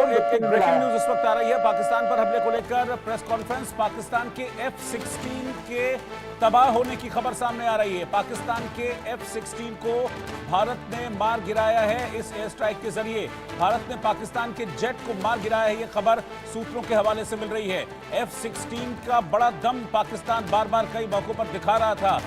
एक breaking news इस वक्त आ रही है। पाकिस्तान पर हमले को लेकर प्रेस कॉन्फ्रेंस। पाकिस्तान के F-16 के तबाह होने की खबर सामने आ रही है। पाकिस्तान के F-16 को भारत ने मार गिराया है। इस एयर स्ट्राइक के जरिए भारत ने पाकिस्तान के जेट को मार गिराया है। यह खबर सूत्रों के हवाले से मिल रही है। F-16 का बड़ा दम पाकिस्तान बार बार कई मौकों पर दिखा रहा था,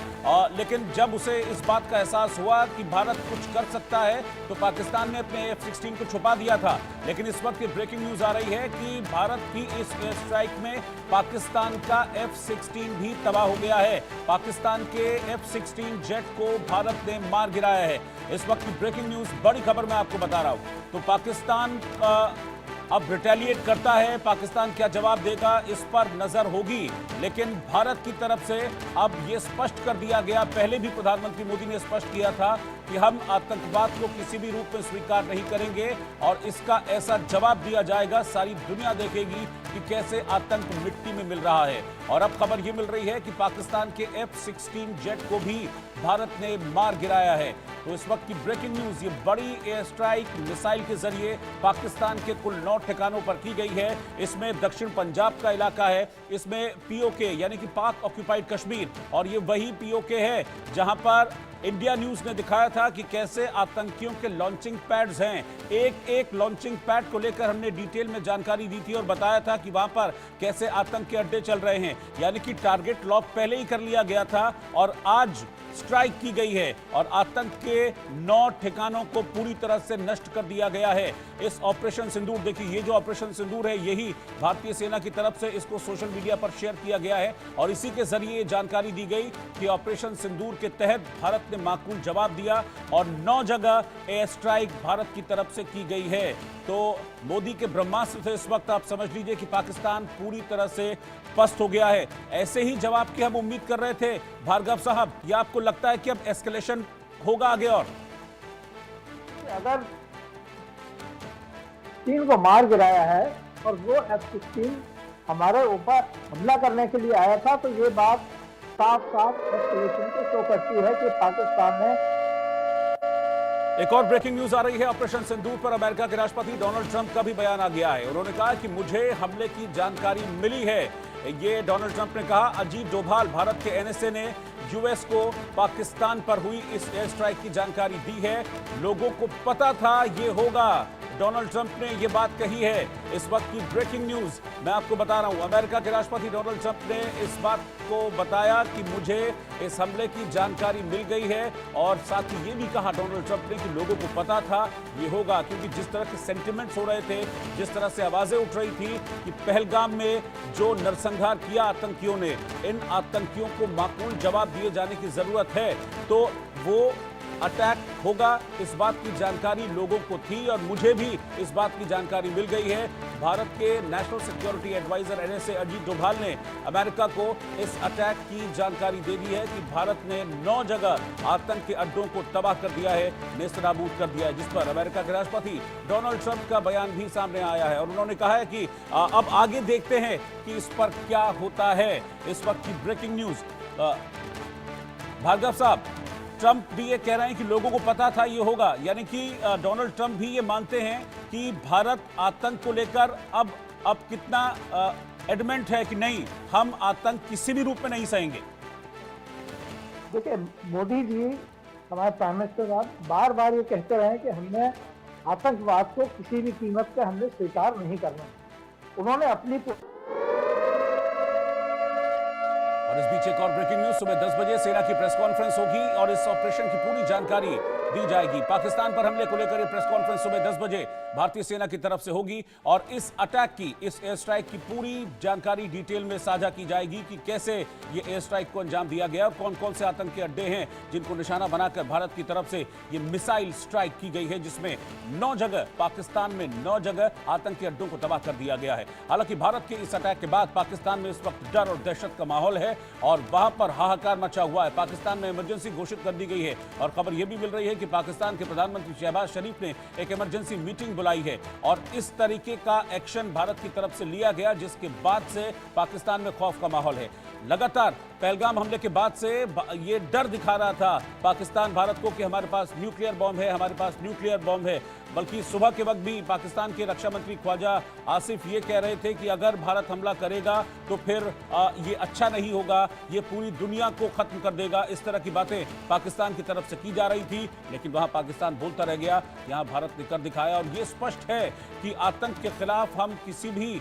लेकिन जब उसे इस बात का एहसास हुआ कि भारत कुछ कर सकता है तो पाकिस्तान ने अपने F-16 को छुपा दिया था। लेकिन इस वक्त ये ब्रेकिंग न्यूज आ रही है कि भारत की इस एयर स्ट्राइक में पाकिस्तान का F-16 भी तबाह हो गया है। पाकिस्तान के F-16 जेट को भारत ने मार गिराया है। इस वक्त की ब्रेकिंग न्यूज, बड़ी खबर मैं आपको बता रहा हूं। तो पाकिस्तान अब रिटेलिएट करता है। पाकिस्तान क्या जवाब देगा इस पर नजर होगी, लेकिन भारत की तरफ से अब यह स्पष्ट कर दिया गया। पहले भी प्रधानमंत्री मोदी ने स्पष्ट किया था कि हम आतंकवाद को किसी भी रूप में स्वीकार नहीं करेंगे और इसका ऐसा जवाब दिया जाएगा। सारी दुनिया देखेगी कि कैसे आतंक मिट्टी में मिल रहा है। और अब खबर यह मिल रही है कि पाकिस्तान के F-16 जेट को भी भारत ने मार गिराया है। तो इस वक्त की ब्रेकिंग न्यूज, ये बड़ी एयर स्ट्राइक मिसाइल के जरिए पाकिस्तान के कुल 9 ठिकानों पर की गई है। इसमें दक्षिण पंजाब का इलाका है, इसमें POK यानी कि पाक ऑक्यूपाइड कश्मीर, और ये वही POK है जहां पर इंडिया न्यूज ने दिखाया था कि कैसे आतंकियों के लॉन्चिंग पैड्स हैं। एक एक लॉन्चिंग पैड को लेकर हमने डिटेल में जानकारी दी थी और बताया था कि वहां पर कैसे आतंक के अड्डे चल रहे हैं। यानी कि टारगेट लॉक पहले ही कर लिया गया था और आज स्ट्राइक की गई है और आतंक के 9 ठिकानों को पूरी तरह से नष्ट कर दिया गया है। इस ऑपरेशन सिंदूर, देखिए ये जो ऑपरेशन सिंदूर है, यही भारतीय सेना की तरफ से इसको सोशल मीडिया पर शेयर किया गया है और इसी के जरिए जानकारी दी गई कि ऑपरेशन सिंदूर के तहत भारत ने माकूल जवाब दिया और 9 जगह एयर स्ट्राइक भारत की तरफ से की गई है। तो मोदी के ब्रह्मास्त्र से इस वक्त आप समझ लीजिए कि पाकिस्तान पूरी तरह से पस्त हो गया है। ऐसे ही जवाब की हम उम्मीद कर रहे थे भार्गव साहब, या आपको लगता है कि अब एस्केलेशन होगा आगे? और अगर चीन को मार गिराया है और वो F-16 हमारे ऊपर हमला करने के लिए आया था, तो ये बात साफ साफ एस्केलेशन को शो करती है कि पाकिस्तान ने। एक और ब्रेकिंग न्यूज आ रही है। ऑपरेशन सिंदूर पर अमेरिका के राष्ट्रपति डोनाल्ड ट्रंप का भी बयान आ गया है। उन्होंने कहा कि मुझे हमले की जानकारी मिली है। ये डोनाल्ड ट्रंप ने कहा। अजीत डोभाल, भारत के NSA ने US को पाकिस्तान पर हुई इस एयर स्ट्राइक की जानकारी दी है। लोगों को पता था ये होगा। डोनाल्ड ट्रंप ने यह बात कही है। इस वक्त की ब्रेकिंग न्यूज मैं आपको बता रहा हूं। अमेरिका के राष्ट्रपति डोनाल्ड ट्रंप ने इस बात को बताया कि मुझे इस हमले की जानकारी मिल गई है और साथ ही ये भी कहा डोनाल्ड ट्रंप ने कि लोगों को पता था ये होगा, क्योंकि जिस तरह के सेंटिमेंट्स हो रहे थे, जिस तरह से आवाजें उठ रही थी कि पहलगाम में जो नरसंहार किया आतंकियों ने, इन आतंकियों को माकूल जवाब दिए जाने की जरूरत है। तो वो अटैक होगा, इस बात की जानकारी लोगों को थी और मुझे भी इस बात की जानकारी मिल गई है। भारत के national security adviser NSA Ajit Doval ने अमेरिका को इस अटैक की जानकारी दे दी है कि भारत ने 9 जगह आतंक के अड्डों को तबाह कर दिया है, नेस्तनाबूद कर दिया है, जिस पर अमेरिका के राष्ट्रपति डोनाल्ड ट्रंप का बयान भी सामने आया है और उन्होंने कहा है कि अब आगे देखते हैं कि इस पर क्या होता है। इस वक्त की ब्रेकिंग न्यूज, भार्गव साहब, ट्रंप भी ये कह रहे हैं कि लोगों को पता था ये होगा, यानी कि डोनाल्ड ट्रंप भी ये मानते हैं कि भारत आतंक को लेकर अब कितना एडमेंट है कि नहीं, हम आतंक किसी भी रूप में नहीं सहेंगे। देखिए, मोदी जी हमारे प्राइम मिनिस्टर साहब बार बार ये कहते रहे कि हमने आतंकवाद को किसी भी कीमत पे हमने स्वीकार नहीं करना। उन्होंने अपनी और इस बीच एक और ब्रेकिंग न्यूज, सुबह 10 बजे सेना की प्रेस कॉन्फ्रेंस होगी और इस ऑपरेशन की पूरी जानकारी दी जाएगी। पाकिस्तान पर हमले को लेकर ये प्रेस कॉन्फ्रेंस सुबह 10 बजे भारतीय सेना की तरफ से होगी और इस अटैक की, इस एयर स्ट्राइक की पूरी जानकारी डिटेल में साझा की जाएगी कि कैसे ये एयर स्ट्राइक को अंजाम दिया गया और कौन कौन से आतंक के अड्डे हैं जिनको निशाना बनाकर भारत की तरफ से ये मिसाइल स्ट्राइक की गई है, जिसमें 9 जगह, पाकिस्तान में 9 जगह आतंक के अड्डों को तबाह कर दिया गया है। हालांकि भारत के इस अटैक के बाद पाकिस्तान में इस वक्त डर और दहशत का माहौल है और वहां पर हाहाकार मचा हुआ है। पाकिस्तान में इमरजेंसी घोषित कर दी गई है और खबर यह भी मिल रही है कि पाकिस्तान के प्रधानमंत्री शहबाज शरीफ ने एक इमरजेंसी मीटिंग बुलाई है और इस तरीके का एक्शन भारत की तरफ से लिया गया, जिसके बाद से पाकिस्तान में खौफ का माहौल है। लगातार पहलगाम हमले के बाद से ये डर दिखा रहा था पाकिस्तान भारत को कि हमारे पास न्यूक्लियर बॉम्ब है, हमारे पास न्यूक्लियर बॉम्ब है। बल्कि सुबह के वक्त भी पाकिस्तान के रक्षा मंत्री ख्वाजा आसिफ ये कह रहे थे कि अगर भारत हमला करेगा तो फिर ये अच्छा नहीं होगा, ये पूरी दुनिया को खत्म कर देगा। इस तरह की बातें पाकिस्तान की तरफ से की जा रही थी, लेकिन वहां पाकिस्तान बोलता रह गया, यहां भारत ने कर दिखाया। और ये स्पष्ट है कि आतंक के खिलाफ हम किसी भी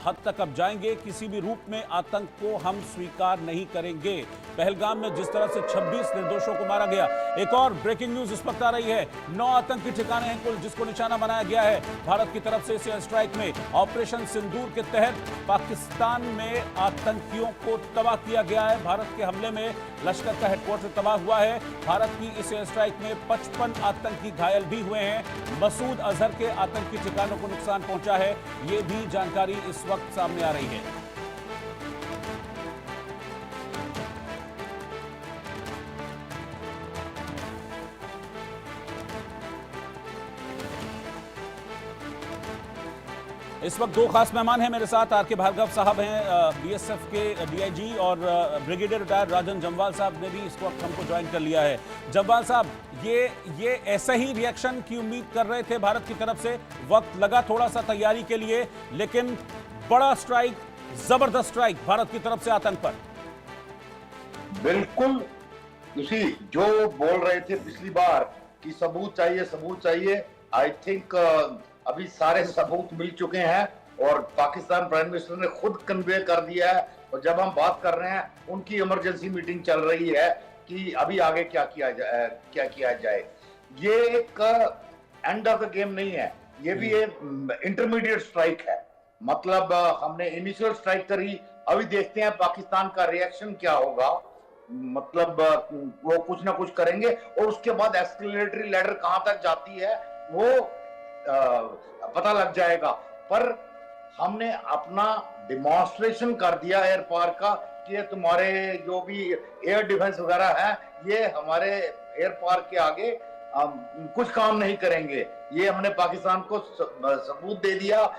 हद तक अब जाएंगे, किसी भी रूप में आतंक को हम स्वीकार नहीं करेंगे। पहलगाम में जिस तरह से 26 निर्दोषों को मारा गया, एक और ब्रेकिंग न्यूज इस वक्त आ रही है, 9 आतंकी ठिकाने हैं कुल जिसको निशाना बनाया गया है भारत की तरफ से इस एयर स्ट्राइक में। ऑपरेशन सिंदूर के तहत पाकिस्तान में आतंकियों को तबाह किया गया है। भारत के हमले में लश्कर का हेडक्वार्टर तबाह हुआ है। भारत की इस एयर स्ट्राइक में 55 आतंकी घायल भी हुए हैं। मसूद अजहर के आतंकी ठिकानों को नुकसान पहुंचा है, ये भी जानकारी इस वक्त सामने आ रही है। इस वक्त दो खास मेहमान हैं मेरे साथ। आर के भार्गव साहब हैं, बीएसएफ के डीआईजी, और ब्रिगेडियर रिटायर राजन जम्वाल साहब ने भी इस वक्त हमको ज्वाइन कर लिया है। जम्वाल साहब, ये ऐसा ही रिएक्शन की उम्मीद कर रहे थे भारत की तरफ से? वक्त लगा थोड़ा सा तैयारी के लिए, लेकिन बड़ा स्ट्राइक, जबरदस्त स्ट्राइक भारत की तरफ से आतंक पर। बिल्कुल उसी जो बोल रहे थे पिछली बार कि सबूत चाहिए, आई थिंक अभी सारे सबूत मिल चुके हैं और पाकिस्तान प्राइम मिनिस्टर ने खुद कन्वे कर दिया है। और जब हम बात कर रहे हैं, उनकी इमरजेंसी मीटिंग चल रही है कि अभी आगे क्या किया जाए। ये एक एंड ऑफ द गेम नहीं है, ये भी एक इंटरमीडिएट स्ट्राइक है। मतलब हमने इनिशियल स्ट्राइक करी, अभी देखते हैं पाकिस्तान का रिएक्शन क्या होगा। मतलब वो कुछ ना कुछ करेंगे और उसके बाद एस्केलेटरी लैडर कहां तक जाती है वो पता लग जाएगा। पर हमने अपना डिमॉन्स्ट्रेशन कर दिया एयर पार का कि तुम्हारे जो भी एयर डिफेंस वगैरह है, ये हमारे एयर पार के आगे कुछ काम नहीं करेंगे। ये हमने पाकिस्तान को सबूत दे दिया